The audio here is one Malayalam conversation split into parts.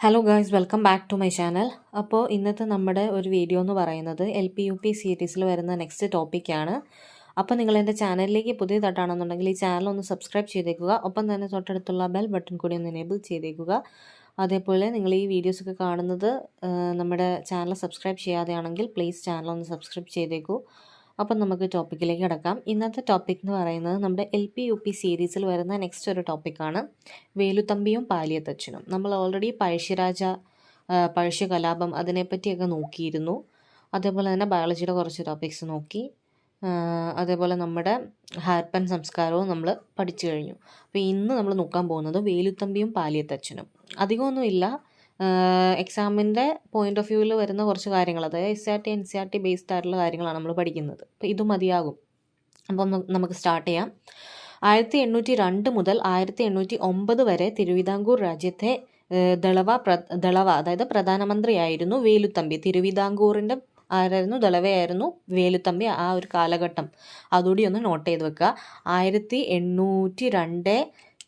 Hello guys, welcome back to my channel. അപ്പോൾ ഇന്നത്തെ നമ്മുടെ ഒരു വീഡിയോ എന്ന് പറയുന്നത് LP-UP സീരീസിൽ വരുന്ന നെക്സ്റ്റ് ടോപ്പിക്കാണ്. അപ്പോൾ നിങ്ങൾ എൻ്റെ ചാനലിലേക്ക് പുതിയതായിട്ടാണെന്നുണ്ടെങ്കിൽ ഈ ചാനൽ ഒന്ന് സബ്സ്ക്രൈബ് ചെയ്തേക്കുക. ഒപ്പം തന്നെ തൊട്ടടുത്തുള്ള ബെൽ ബട്ടൺ കൂടി ഒന്ന് എനേബിൾ ചെയ്തേക്കുക. അതേപോലെ നിങ്ങൾ ഈ വീഡിയോസൊക്കെ കാണുന്നത് നമ്മുടെ ചാനൽ സബ്സ്ക്രൈബ് ചെയ്യാതെയാണെങ്കിൽ പ്ലീസ് ചാനൽ ഒന്ന് സബ്സ്ക്രൈബ് ചെയ്തേക്കൂ. അപ്പം നമുക്ക് ടോപ്പിക്കിലേക്ക് കിടക്കാം. ഇന്നത്തെ ടോപ്പിക് എന്ന് പറയുന്നത് നമ്മുടെ LP-UP സീരീസിൽ വരുന്ന നെക്സ്റ്റ് ഒരു ടോപ്പിക്കാണ് വേലുത്തമ്പിയും പാലിയത്തച്ഛനും. നമ്മൾ ഓൾറെഡി പഴശ്ശി കലാപം അതിനെപ്പറ്റിയൊക്കെ നോക്കിയിരുന്നു. അതേപോലെ തന്നെ ബയോളജിയുടെ കുറച്ച് ടോപ്പിക്സ് നോക്കി. അതേപോലെ നമ്മുടെ ഹാരപ്പൻ സംസ്കാരവും നമ്മൾ പഠിച്ചു കഴിഞ്ഞു. അപ്പോൾ ഇന്ന് നമ്മൾ നോക്കാൻ പോകുന്നത് വേലുത്തമ്പിയും പാലിയത്തച്ഛനും. അധികമൊന്നുമില്ല, എക്സാമിൻ്റെ പോയിന്റ് ഓഫ് വ്യൂവിൽ വരുന്ന കുറച്ച് കാര്യങ്ങൾ, അതായത് SRT NCERT ബേസ്ഡ് ആയിട്ടുള്ള കാര്യങ്ങളാണ് നമ്മൾ പഠിക്കുന്നത്. അപ്പോൾ ഇത് മതിയാകും. അപ്പം നമുക്ക് സ്റ്റാർട്ട് ചെയ്യാം. 1802 മുതൽ 1809 വരെ തിരുവിതാംകൂർ രാജ്യത്തെ ദളവ അതായത് പ്രധാനമന്ത്രിയായിരുന്നു വേലുത്തമ്പി. തിരുവിതാംകൂറിൻ്റെ ആരായിരുന്നു? ദളവയായിരുന്നു വേലുത്തമ്പി ആ ഒരു കാലഘട്ടം. അതുകൂടി ഒന്ന് നോട്ട് ചെയ്ത് വെക്കുക. 1802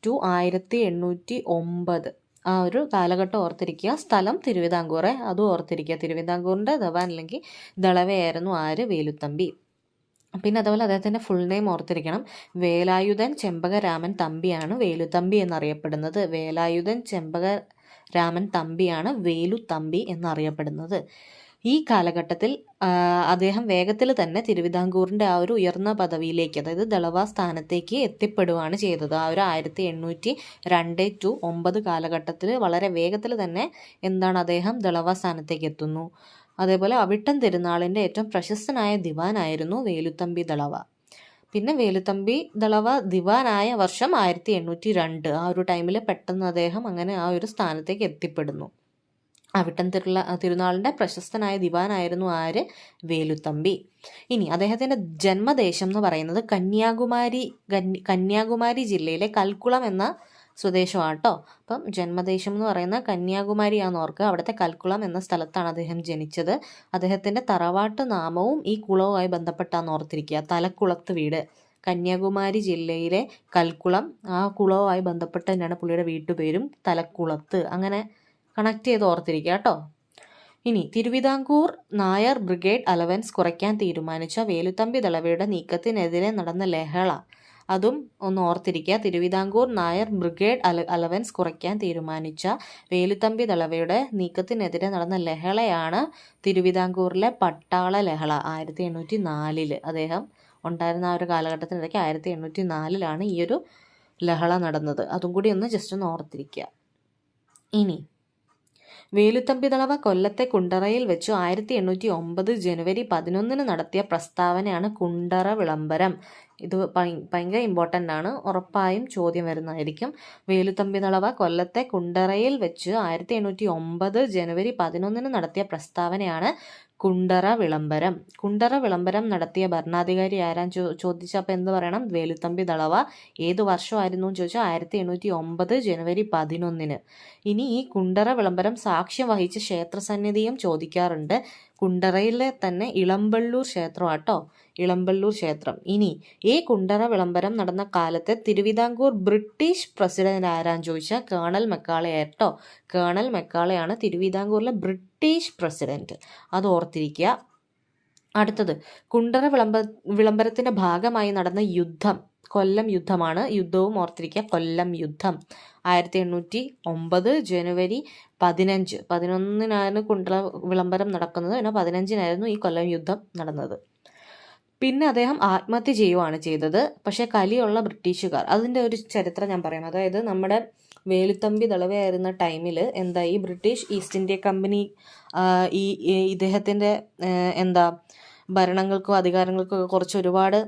to 1809 ആ ഒരു കാലഘട്ടം ഓർത്തിരിക്കുക. സ്ഥലം തിരുവിതാംകൂറെ, അതും ഓർത്തിരിക്കുക. തിരുവിതാംകൂറിൻ്റെ ദവാൻ അല്ലെങ്കിൽ ദളവയായിരുന്നു ആര്? വേലുത്തമ്പി. പിന്നെ അതുപോലെ അദ്ദേഹത്തിൻ്റെ ഫുൾ നെയിം ഓർത്തിരിക്കണം. വേലായുധൻ ചെമ്പകരാമൻ തമ്പിയാണ് വേലുത്തമ്പി എന്നറിയപ്പെടുന്നത്. വേലായുധൻ ചെമ്പകരാമൻ തമ്പിയാണ് വേലുത്തമ്പി എന്നറിയപ്പെടുന്നത്. ഈ കാലഘട്ടത്തിൽ അദ്ദേഹം വേഗത്തിൽ തന്നെ തിരുവിതാംകൂറിൻ്റെ ആ ഒരു ഉയർന്ന പദവിയിലേക്ക്, അതായത് ദളവ സ്ഥാനത്തേക്ക് എത്തിപ്പെടുകയാണ് ചെയ്തത്. ആ ഒരു 1802 to 9 കാലഘട്ടത്തിൽ വളരെ വേഗത്തിൽ തന്നെ അദ്ദേഹം ദളവ സ്ഥാനത്തേക്ക് എത്തുന്നു. അതേപോലെ അവിട്ടം തിരുനാളിൻ്റെ ഏറ്റവും പ്രശസ്തനായ ദിവാനായിരുന്നു വേലുത്തമ്പി ദളവ. പിന്നെ വേലുത്തമ്പി ദളവ ദിവാനായ വർഷം 1802. ആ ഒരു ടൈമിൽ പെട്ടെന്ന് അദ്ദേഹം അങ്ങനെ ആ ഒരു സ്ഥാനത്തേക്ക് എത്തിപ്പെടുന്നു. അവിട്ടം തിരുനാളിൻ്റെ പ്രശസ്തനായ ദിവാനായിരുന്നു ആര്? വേലുത്തമ്പി. ഇനി അദ്ദേഹത്തിൻ്റെ ജന്മദേശം എന്ന് പറയുന്നത് കന്യാകുമാരി ജില്ലയിലെ കൽക്കുളം എന്ന സ്വദേശമാണ് കേട്ടോ. അപ്പം ജന്മദേശം എന്ന് പറയുന്ന കന്യാകുമാരിയാണെന്ന് ഓർക്കുക. അവിടുത്തെ കൽക്കുളം എന്ന സ്ഥലത്താണ് അദ്ദേഹം ജനിച്ചത്. അദ്ദേഹത്തിൻ്റെ തറവാട്ട് നാമവും ഈ കുളവുമായി ബന്ധപ്പെട്ടാന്ന് ഓർത്തിരിക്കുക. തലക്കുളത്ത് വീട്. കന്യാകുമാരി ജില്ലയിലെ കൽക്കുളം, ആ കുളവുമായി ബന്ധപ്പെട്ട് തന്നെയാണ് പുള്ളിയുടെ വീട്ടുപേരും തലക്കുളത്ത്. അങ്ങനെ കണക്ട് ചെയ്ത് ഓർത്തിരിക്കുക കേട്ടോ. ഇനി തിരുവിതാംകൂർ നായർ ബ്രിഗേഡ് അലവൻസ് കുറയ്ക്കാൻ തീരുമാനിച്ച വേലുത്തമ്പി ദളവയുടെ നീക്കത്തിനെതിരെ നടന്ന ലഹള, അതും ഒന്ന് ഓർത്തിരിക്കുക. തിരുവിതാംകൂർ നായർ ബ്രിഗേഡ് അലവൻസ് കുറയ്ക്കാൻ തീരുമാനിച്ച വേലുത്തമ്പി ദളവയുടെ നീക്കത്തിനെതിരെ നടന്ന ലഹളയാണ് തിരുവിതാംകൂറിലെ പട്ടാള ലഹള. 1804 അദ്ദേഹം ഉണ്ടായിരുന്ന ആ ഒരു കാലഘട്ടത്തിനിടയ്ക്ക് 1804 ഈ ഒരു ലഹള നടന്നത്. അതും കൂടി ഒന്ന് ജസ്റ്റ് ഒന്ന് ഓർത്തിരിക്കുക. ഇനി വേലുത്തമ്പി ദളവ കൊല്ലത്തെ കുണ്ടറയിൽ വെച്ചു 1809 ജനുവരി 11 നടത്തിയ പ്രസ്താവനയാണ് കുണ്ടറ വിളംബരം. ഇത് ഭയങ്കര ഇമ്പോർട്ടൻ്റ് ആണ്, ഉറപ്പായും ചോദ്യം വരുന്നതായിരിക്കും. വേലുത്തമ്പി ദളവ കൊല്ലത്തെ കുണ്ടറയിൽ വെച്ച് 1809 ജനുവരി 11 നടത്തിയ പ്രസ്താവനയാണ് കുണ്ടറ വിളംബരം. കുണ്ടറ വിളംബരം നടത്തിയ ഭരണാധികാരി ആരാൻ ചോദിച്ചപ്പോൾ എന്ത് പറയണം? വേലുത്തമ്പി ദളവ. ഏത് വർഷമായിരുന്നു എന്ന് ചോദിച്ചാൽ 1809 ജനുവരി 11. ഇനി ഈ കുണ്ടറ വിളംബരം സാക്ഷ്യം വഹിച്ച ക്ഷേത്രസന്നിധിയും ചോദിക്കാറുണ്ട്. കുണ്ടറയിലെ തന്നെ ഇളമ്പള്ളൂർ ക്ഷേത്രമാട്ടോ, ഇളമ്പള്ളൂർ ക്ഷേത്രം. ഇനി ഈ കുണ്ടറ വിളംബരം നടന്ന കാലത്തെ തിരുവിതാംകൂർ ബ്രിട്ടീഷ് പ്രസിഡന്റ് ആരാന്ന് ചോദിച്ചാൽ കേണൽ മെക്കാളയാട്ടോ. കേണൽ മെക്കാളയാണ് തിരുവിതാംകൂറിലെ ബ്രിട്ടീഷ് പ്രസിഡന്റ്. അത് ഓർത്തിരിക്കുക. അടുത്തത് കുണ്ടറ വിളംബരത്തിന്റെ ഭാഗമായി നടന്ന യുദ്ധം കൊല്ലം യുദ്ധമാണ്. യുദ്ധവും ഓർത്തിരിക്കുക. കൊല്ലം യുദ്ധം 1809 ജനുവരി 11 കുണ്ടറ വിളംബരം നടക്കുന്നത്. പിന്നെ 15 ഈ കൊല്ലം യുദ്ധം നടന്നത്. പിന്നെ അദ്ദേഹം ആത്മഹത്യ ചെയ്യുകയാണ് ചെയ്തത്. പക്ഷേ കലിയുള്ള ബ്രിട്ടീഷുകാർ, അതിൻ്റെ ഒരു ചരിത്രം ഞാൻ പറയാം. അതായത് നമ്മുടെ വേലുത്തമ്പി ദളവയായിരുന്ന ടൈമിൽ ഈ ബ്രിട്ടീഷ് ഈസ്റ്റ് ഇന്ത്യ കമ്പനി ഇദ്ദേഹത്തിൻ്റെ ഭരണങ്ങൾക്കും അധികാരങ്ങൾക്കും ഒക്കെ കുറച്ച് ഒരുപാട്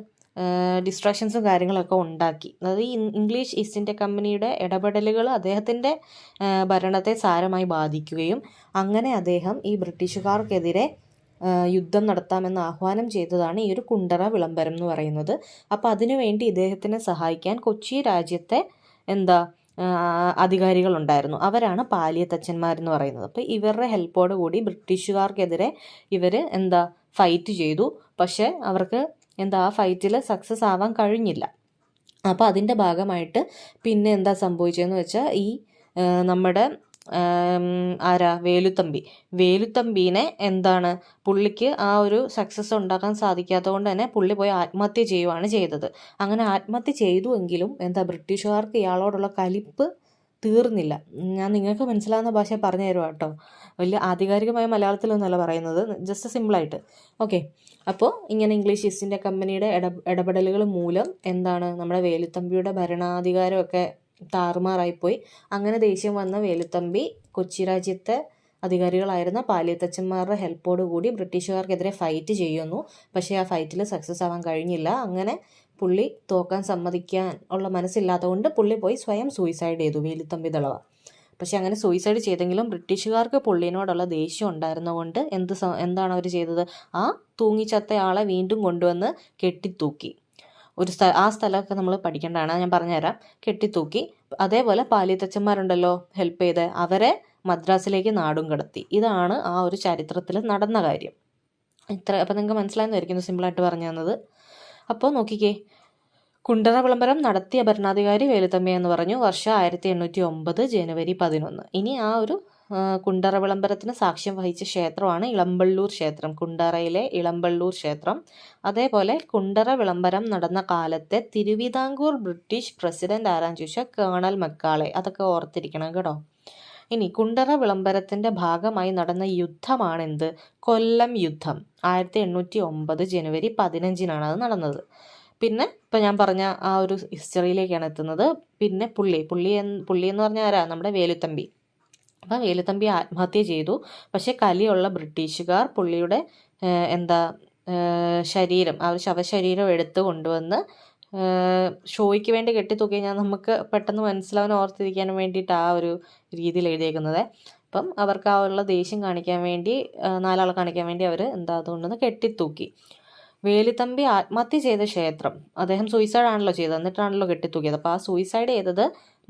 ഡിസ്ട്രാക്ഷൻസും കാര്യങ്ങളൊക്കെ ഉണ്ടാക്കി. അതായത് ഈ ഇംഗ്ലീഷ് ഈസ്റ്റ് ഇന്ത്യ കമ്പനിയുടെ ഇടപെടലുകൾ അദ്ദേഹത്തിൻ്റെ ഭരണത്തെ സാരമായി ബാധിക്കുകയും അങ്ങനെ അദ്ദേഹം ഈ ബ്രിട്ടീഷുകാർക്കെതിരെ യുദ്ധം നടത്താമെന്ന് ആഹ്വാനം ചെയ്തതാണ് ഈ ഒരു കുണ്ടറ വിളംബരം എന്ന് പറയുന്നത്. അപ്പോൾ അതിനുവേണ്ടി ഇദ്ദേഹത്തിനെ സഹായിക്കാൻ കൊച്ചി രാജ്യത്തെ അധികാരികളുണ്ടായിരുന്നു. അവരാണ് പാലിയത്തച്ഛന്മാരെന്ന് പറയുന്നത്. അപ്പോൾ ഇവരുടെ ഹെൽപ്പോട് കൂടി ബ്രിട്ടീഷുകാർക്കെതിരെ ഇവർ ഫൈറ്റ് ചെയ്തു. പക്ഷേ അവർക്ക് ആ ഫൈറ്റിൽ സക്സസ് ആവാൻ കഴിഞ്ഞില്ല. അപ്പോൾ അതിൻ്റെ ഭാഗമായിട്ട് പിന്നെ സംഭവിച്ചതെന്ന് വെച്ചാൽ ഈ നമ്മുടെ ആരാ, വേലുത്തമ്പീനെ എന്താണ്, പുള്ളിക്ക് ആ ഒരു സക്സസ് ഉണ്ടാക്കാൻ സാധിക്കാത്തത് കൊണ്ട് തന്നെ പുള്ളി പോയി ആത്മഹത്യ ചെയ്യുവാണ് ചെയ്തത്. അങ്ങനെ ആത്മഹത്യ ചെയ്തുവെങ്കിലും ബ്രിട്ടീഷുകാർക്ക് ഇയാളോടുള്ള കലിപ്പ് തീർന്നില്ല. ഞാൻ നിങ്ങൾക്ക് മനസ്സിലാവുന്ന ഭാഷ പറഞ്ഞു തരുവാ കേട്ടോ, വലിയ ആധികാരികമായ മലയാളത്തിലൊന്നുമല്ല പറയുന്നത്, ജസ്റ്റ് സിമ്പിളായിട്ട്. ഓക്കെ, അപ്പോൾ ഇങ്ങനെ ഇംഗ്ലീഷ് ഈസ്റ്റ് ഇന്ത്യ കമ്പനിയുടെ ഇടപെടലുകൾ മൂലം നമ്മുടെ വേലുത്തമ്പിയുടെ ഭരണാധികാരമൊക്കെ താറുമാറായിപ്പോയി. അങ്ങനെ ദേഷ്യം വന്ന വേലുത്തമ്പി കൊച്ചി രാജ്യത്തെ അധികാരികളായിരുന്ന പാലിയത്തച്ഛന്മാരുടെ ഹെൽപ്പോട് കൂടി ബ്രിട്ടീഷുകാർക്കെതിരെ ഫൈറ്റ് ചെയ്യുന്നു. പക്ഷേ ആ ഫൈറ്റിൽ സക്സസ് ആവാൻ കഴിഞ്ഞില്ല. അങ്ങനെ പുള്ളി തോക്കാൻ സമ്മതിക്കാൻ ഉള്ള മനസ്സില്ലാത്തതുകൊണ്ട് പുള്ളി പോയി സ്വയം സൂയിസൈഡ് ചെയ്തു, വേലുത്തമ്പി ദളവ. പക്ഷെ അങ്ങനെ സൂയിസൈഡ് ചെയ്തെങ്കിലും ബ്രിട്ടീഷുകാർക്ക് പുള്ളിനോടുള്ള ദേഷ്യം ഉണ്ടായിരുന്നതുകൊണ്ട് എന്താണ് അവർ ചെയ്തത്, ആ തൂങ്ങിച്ചത്തയാളെ വീണ്ടും കൊണ്ടുവന്ന് കെട്ടിത്തൂക്കി. ആ സ്ഥലമൊക്കെ നമ്മൾ പഠിക്കേണ്ടതാണ്, ഞാൻ പറഞ്ഞുതരാം. കെട്ടിത്തൂക്കി. അതേപോലെ പാലിയത്തച്ഛന്മാരുണ്ടല്ലോ ഹെൽപ്പ് ചെയ്ത്, അവരെ മദ്രാസിലേക്ക് നാടും കടത്തി. ഇതാണ് ആ ഒരു ചരിത്രത്തിൽ നടന്ന കാര്യം. അപ്പോൾ നിങ്ങൾക്ക് മനസ്സിലായെന്നായിരിക്കുന്നു സിമ്പിളായിട്ട് പറഞ്ഞു തന്നത്. അപ്പോൾ നോക്കിക്കേ, കുണ്ടറ വിളംബരം നടത്തിയ ഭരണാധികാരി വേലുത്തമ്പി എന്ന് പറഞ്ഞു. വർഷം 1809 ജനുവരി 11. ഇനി ആ ഒരു കുണ്ടറ വിളംബരത്തിന് സാക്ഷ്യം വഹിച്ച ക്ഷേത്രമാണ് ഇളമ്പള്ളൂർ ക്ഷേത്രം, കുണ്ടറയിലെ ഇളമ്പള്ളൂർ ക്ഷേത്രം. അതേപോലെ കുണ്ടറ വിളംബരം നടന്ന കാലത്തെ തിരുവിതാംകൂർ ബ്രിട്ടീഷ് പ്രസിഡന്റ് ആരാന്ന് ചോദിച്ചാൽ കേണൽ മെക്കാളെ. അതൊക്കെ ഓർത്തിരിക്കണം കേട്ടോ. ഇനി കുണ്ടറ വിളംബരത്തിന്റെ ഭാഗമായി നടന്ന യുദ്ധമാണെന്ത്, കൊല്ലം യുദ്ധം. 1809 ജനുവരി 15 അത് നടന്നത്. പിന്നെ ഇപ്പം ഞാൻ പറഞ്ഞ ആ ഒരു ഹിസ്റ്ററിയിലേക്കാണ് എത്തുന്നത്. പിന്നെ പുള്ളി എന്ന് പറഞ്ഞാൽ ആരാ, നമ്മുടെ വേലുത്തമ്പി. അപ്പം വേലുത്തമ്പി ആത്മഹത്യ ചെയ്തു. പക്ഷെ കലിയുള്ള ബ്രിട്ടീഷുകാർ പുള്ളിയുടെ ശരീരം, ആ ഒരു ശവശരീരം എടുത്ത് കൊണ്ടുവന്ന് ഷോയ്ക്ക് വേണ്ടി കെട്ടിത്തൂക്കി. നമുക്ക് പെട്ടെന്ന് മനസ്സിലാവാൻ ഓർത്തിരിക്കാനും വേണ്ടിയിട്ട് ആ ഒരു രീതിയിൽ എഴുതിയേക്കുന്നത്. അപ്പം അവർക്ക് ആ ഉള്ള ദേഷ്യം കാണിക്കാൻ വേണ്ടി, നാലാളെ കാണിക്കാൻ വേണ്ടി അവർ അതുകൊണ്ടൊന്ന് കെട്ടിത്തൂക്കി. വേലുത്തമ്പി ആത്മഹത്യ ചെയ്ത ക്ഷേത്രം, അദ്ദേഹം സൂയിസൈഡ് ആണല്ലോ ചെയ്തത്, എന്നിട്ടാണല്ലോ കെട്ടിത്തൂക്കിയത്. അപ്പോൾ ആ സൂയിസൈഡ് ചെയ്തത്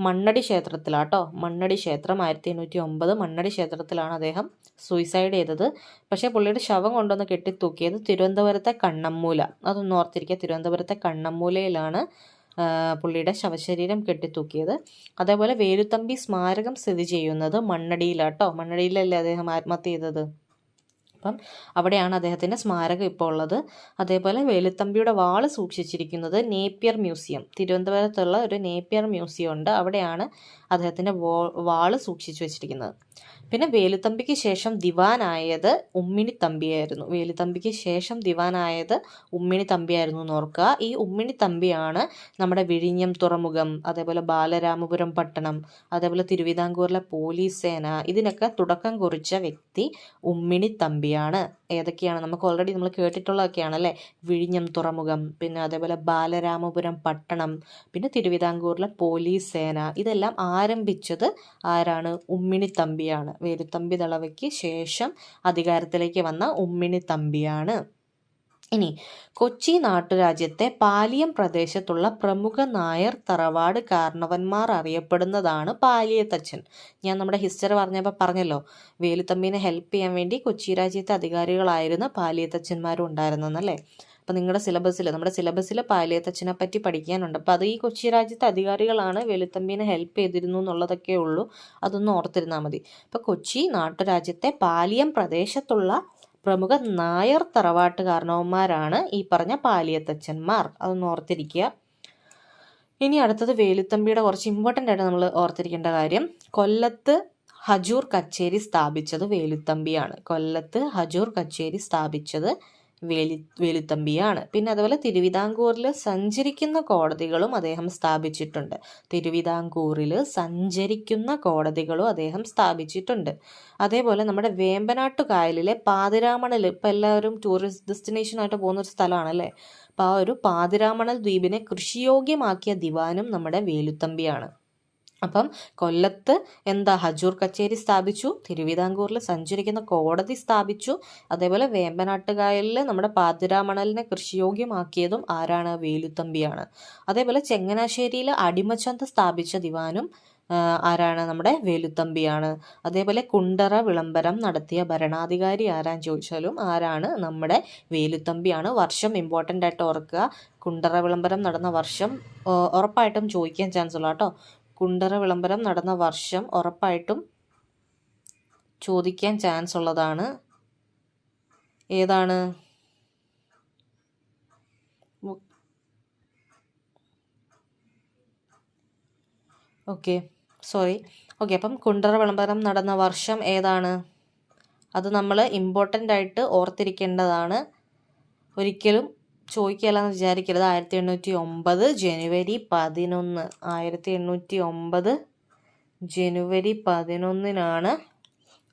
മണ്ണടി ക്ഷേത്രത്തിലാട്ടോ. മണ്ണടി ക്ഷേത്രം 1809 മണ്ണടി ക്ഷേത്രത്തിലാണ് അദ്ദേഹം സൂയിസൈഡ് ചെയ്തത്. പക്ഷേ പുള്ളിയുടെ ശവം കൊണ്ടുവന്ന് കെട്ടിത്തൂക്കിയത് തിരുവനന്തപുരത്തെ കണ്ണമ്മൂല. അതൊന്ന് ഓർത്തിരിക്കുക, തിരുവനന്തപുരത്തെ കണ്ണമ്മൂലയിലാണ് പുള്ളിയുടെ ശവശരീരം കെട്ടിത്തൂക്കിയത്. അതേപോലെ വേലുത്തമ്പി സ്മാരകം സ്ഥിതി ചെയ്യുന്നത് മണ്ണടിയിലാട്ടോ. മണ്ണടിയിലല്ലേ അദ്ദേഹം ആത്മഹത്യ ചെയ്തത്. അപ്പം അവിടെയാണ് അദ്ദേഹത്തിൻ്റെ സ്മാരകം ഇപ്പോൾ ഉള്ളത്. അതേപോലെ വേലുത്തമ്പിയുടെ വാള് സൂക്ഷിച്ചിരിക്കുന്നത് നേപ്പിയർ മ്യൂസിയം, തിരുവനന്തപുരത്തുള്ള ഒരു നേപ്പിയർ മ്യൂസിയം ഉണ്ട്, അവിടെയാണ് അദ്ദേഹത്തിൻ്റെ വാള് സൂക്ഷിച്ചു വെച്ചിരിക്കുന്നത്. പിന്നെ വേലുത്തമ്പിക്ക് ശേഷം ദിവാനായത് ഉമ്മിണിത്തമ്പിയായിരുന്നു. വേലുത്തമ്പിക്ക് ശേഷം ദിവാനായത് ഉമ്മിണിത്തമ്പിയായിരുന്നു എന്ന് ഓർക്കുക. ഈ ഉമ്മിണിത്തമ്പിയാണ് നമ്മുടെ വിഴിഞ്ഞം തുറമുഖം, അതേപോലെ ബാലരാമപുരം പട്ടണം, അതേപോലെ തിരുവിതാംകൂറിലെ പോലീസ് സേന, ഇതിനൊക്കെ തുടക്കം കുറിച്ച വ്യക്തി ഉമ്മിണിത്തമ്പിയാണ്. ഏതൊക്കെയാണ് നമുക്ക് ഓൾറെഡി നമ്മൾ കേട്ടിട്ടുള്ളതൊക്കെയാണ് അല്ലേ, വിഴിഞ്ഞം തുറമുഖം, പിന്നെ അതേപോലെ ബാലരാമപുരം പട്ടണം, പിന്നെ തിരുവിതാംകൂറിലെ പോലീസ് സേന, ഇതെല്ലാം ആരംഭിച്ചത് ആരാണ്, ഉമ്മിണിത്തമ്പിയാണ്. വേലുത്തമ്പി ദളവയ്ക്ക് ശേഷം അധികാരത്തിലേക്ക് വന്ന ഉമ്മിണിത്തമ്പിയാണ്. ഇനി കൊച്ചി നാട്ടുരാജ്യത്തെ പാലിയം പ്രദേശത്തുള്ള പ്രമുഖ നായർ തറവാട് കാരണവന്മാർ അറിയപ്പെടുന്നതാണ് പാലിയത്തച്ഛൻ. ഞാൻ നമ്മുടെ ഹിസ്റ്ററി പറഞ്ഞല്ലോ, വേലുത്തമ്പിനെ ഹെൽപ്പ് ചെയ്യാൻ വേണ്ടി കൊച്ചി രാജ്യത്തെ അധികാരികളായിരുന്ന പാലിയത്തച്ഛന്മാരും ഉണ്ടായിരുന്നല്ലേ. അപ്പം നമ്മുടെ സിലബസിൽ പാലിയത്തച്ഛനെ പറ്റി പഠിക്കാനുണ്ട്. അപ്പോൾ അത് ഈ കൊച്ചി രാജ്യത്തെ അധികാരികളാണ് വേലുത്തമ്പിനെ ഹെൽപ്പ് ചെയ്തിരുന്നു എന്നുള്ളതൊക്കെ ഉള്ളൂ, അതൊന്നും ഓർത്തിരുന്നാൽ മതി. അപ്പോൾ കൊച്ചി നാട്ടുരാജ്യത്തെ പാലിയം പ്രദേശത്തുള്ള പ്രമുഖ നായർ തറവാട്ട് കാരണവന്മാരാണ് ഈ പറഞ്ഞ പാലിയത്തച്ഛന്മാർ, അതൊന്ന് ഓർത്തിരിക്കുക. ഇനി അടുത്തത് വേലുത്തമ്പിയുടെ കുറച്ച് ഇമ്പോർട്ടൻ്റ് ആയിട്ട് നമ്മൾ ഓർത്തിരിക്കേണ്ട കാര്യം, കൊല്ലത്ത് ഹജൂർ കച്ചേരി സ്ഥാപിച്ചത് വേലുത്തമ്പിയാണ്. കൊല്ലത്ത് ഹജൂർ കച്ചേരി സ്ഥാപിച്ചത് വേലുത്തമ്പിയാണ്. പിന്നെ അതുപോലെ തിരുവിതാംകൂറിൽ സഞ്ചരിക്കുന്ന കോടതികളും അദ്ദേഹം സ്ഥാപിച്ചിട്ടുണ്ട്. തിരുവിതാംകൂറിൽ സഞ്ചരിക്കുന്ന കോടതികളും അദ്ദേഹം സ്ഥാപിച്ചിട്ടുണ്ട്. അതേപോലെ നമ്മുടെ വേമ്പനാട്ടുകായലിലെ പാതിരാമണൽ, ഇപ്പം എല്ലാവരും ടൂറിസ്റ്റ് ഡെസ്റ്റിനേഷനായിട്ട് പോകുന്ന ഒരു സ്ഥലമാണല്ലേ, അപ്പോൾ ആ ഒരു പാതിരാമണൽ ദ്വീപിനെ കൃഷിയോഗ്യമാക്കിയ ദിവാനും നമ്മുടെ വേലുത്തമ്പിയാണ്. അപ്പം കൊല്ലത്ത് ഹജൂർ കച്ചേരി സ്ഥാപിച്ചു, തിരുവിതാംകൂറിൽ സഞ്ചരിക്കുന്ന കോടതി സ്ഥാപിച്ചു, അതേപോലെ വേമ്പനാട്ടുകായലിൽ നമ്മുടെ പാതിരാമണലിനെ കൃഷിയോഗ്യമാക്കിയതും ആരാണ്, വേലുത്തമ്പിയാണ്. അതേപോലെ ചങ്ങനാശ്ശേരിയിൽ അടിമച്ചന്ത സ്ഥാപിച്ച ദിവാനും ആരാണ്, നമ്മുടെ വേലുത്തമ്പിയാണ്. അതേപോലെ കുണ്ടറ വിളംബരം നടത്തിയ ഭരണാധികാരി ആരാന്ന് ചോദിച്ചാലും ആരാണ്, നമ്മുടെ വേലുത്തമ്പിയാണ്. വർഷം ഇമ്പോർട്ടൻ്റ് ആയിട്ട് ഓർക്കുക. കുണ്ടറ വിളംബരം നടന്ന വർഷം ഉറപ്പായിട്ടും ചോദിക്കാൻ ചാൻസ് ഉള്ള കേട്ടോ. കുണ്ടറ വിളംബരം നടന്ന വർഷം ഉറപ്പായിട്ടും ചോദിക്കാൻ ചാൻസ് ഉള്ളതാണ്. ഏതാണ്? Okay, sorry. ഓക്കെ, അപ്പം കുണ്ടറ വിളംബരം നടന്ന വർഷം ഏതാണ്? അത് നമ്മൾ ഇമ്പോർട്ടൻ്റ് ആയിട്ട് ഓർത്തിരിക്കേണ്ടതാണ്. ഒരിക്കലും ചോദിക്കുകയല്ലെന്ന് വിചാരിക്കരുത്. 1809 ജനുവരി 11. 1809 ജനുവരി 11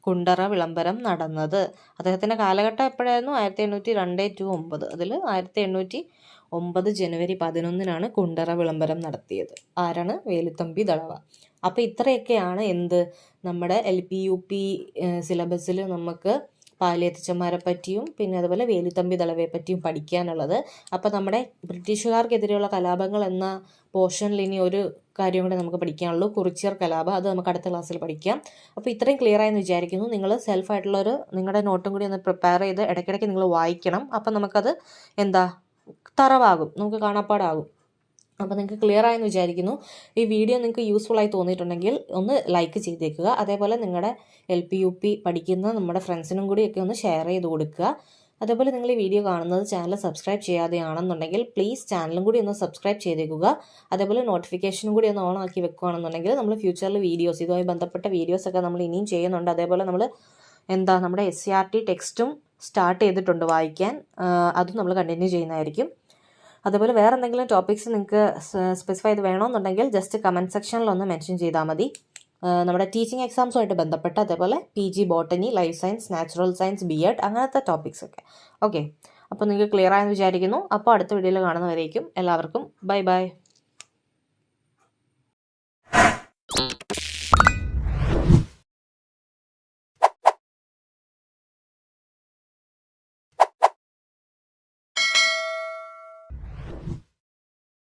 കുണ്ടറ വിളംബരം നടന്നത്. അദ്ദേഹത്തിൻ്റെ കാലഘട്ടം എപ്പോഴായിരുന്നു? 1802-9. അതിൽ 1809 ജനുവരി 11 കുണ്ടറ വിളംബരം നടത്തിയത്. ആരാണ്? വേലുത്തമ്പി ദളവ. അപ്പോൾ ഇത്രയൊക്കെയാണ് നമ്മുടെ LP-UP സിലബസിൽ നമുക്ക് പാലിയത്തച്ഛന്മാരെ പറ്റിയും പിന്നെ അതുപോലെ വേലുത്തമ്പി ദളവയെ പറ്റിയും പഠിക്കാനുള്ളത്. അപ്പോൾ നമ്മുടെ ബ്രിട്ടീഷുകാർക്കെതിരെയുള്ള കലാപങ്ങൾ എന്ന പോർഷനിൽ ഇനി ഒരു കാര്യം കൂടെ നമുക്ക് പഠിക്കാനുള്ളൂ, കുറിച്യർ കലാപം. അത് നമുക്ക് അടുത്ത ക്ലാസ്സിൽ പഠിക്കാം. അപ്പോൾ ഇത്രയും ക്ലിയർ ആയെന്ന് വിചാരിക്കുന്നു. നിങ്ങൾ സെൽഫായിട്ടുള്ളൊരു നിങ്ങളുടെ നോട്ടും കൂടി ഒന്ന് പ്രിപ്പയർ ചെയ്ത് ഇടയ്ക്കിടയ്ക്ക് നിങ്ങൾ വായിക്കണം. അപ്പം നമുക്കത് തറവാകും, നമുക്ക് കാണാപ്പാടാകും. അപ്പോൾ നിങ്ങൾക്ക് ക്ലിയർ ആയെന്ന് വിചാരിക്കുന്നു. ഈ വീഡിയോ നിങ്ങൾക്ക് യൂസ്ഫുൾ ആയി തോന്നിയിട്ടുണ്ടെങ്കിൽ ഒന്ന് ലൈക്ക് ചെയ്തേക്കുക. അതേപോലെ നിങ്ങളുടെ LP-UP പഠിക്കുന്ന നമ്മുടെ ഫ്രണ്ട്സിനും കൂടിയൊക്കെ ഒന്ന് ഷെയർ ചെയ്ത് കൊടുക്കുക. അതേപോലെ നിങ്ങൾ ഈ വീഡിയോ കാണുന്നത് ചാനൽ സബ്സ്ക്രൈബ് ചെയ്യാതെയാണെന്നുണ്ടെങ്കിൽ പ്ലീസ് ചാനലും കൂടി ഒന്ന് സബ്സ്ക്രൈബ് ചെയ്തേക്കുക. അതേപോലെ നോട്ടിഫിക്കേഷനും കൂടി ഒന്ന് ഓൺ ആക്കി വെക്കുകയാണെന്നുണ്ടെങ്കിൽ നമ്മൾ ഫ്യൂച്ചറിൽ വീഡിയോസ് ഇതുമായി ബന്ധപ്പെട്ട വീഡിയോസൊക്കെ നമ്മൾ ഇനിയും ചെയ്യുന്നുണ്ട്. അതേപോലെ നമ്മൾ നമ്മുടെ SCRT ടെക്സ്റ്റും സ്റ്റാർട്ട് ചെയ്തിട്ടുണ്ട് വായിക്കാൻ. അതും നമ്മൾ കണ്ടിന്യൂ ചെയ്യുന്നതായിരിക്കും. അതുപോലെ വേറെ എന്തെങ്കിലും ടോപ്പിക്സ് നിങ്ങൾക്ക് സ്പെസിഫൈ ചെയ്ത് വേണമെന്നുണ്ടെങ്കിൽ ജസ്റ്റ് കമൻറ്റ് സെക്ഷനിൽ ഒന്ന് മെൻഷൻ ചെയ്താൽ മതി. നമ്മുടെ ടീച്ചിങ് എക്സാംസുമായിട്ട് ബന്ധപ്പെട്ട് അതേപോലെ PG botany, life science, natural science, B.Ed അങ്ങനത്തെ ടോപ്പിക്സൊക്കെ. ഓക്കെ, അപ്പോൾ നിങ്ങൾക്ക് ക്ലിയർ ആയെന്ന് വിചാരിക്കുന്നു. അപ്പോൾ അടുത്ത വീഡിയോയിൽ കാണുന്നവരേക്കും എല്ലാവർക്കും ബൈ ബൈ.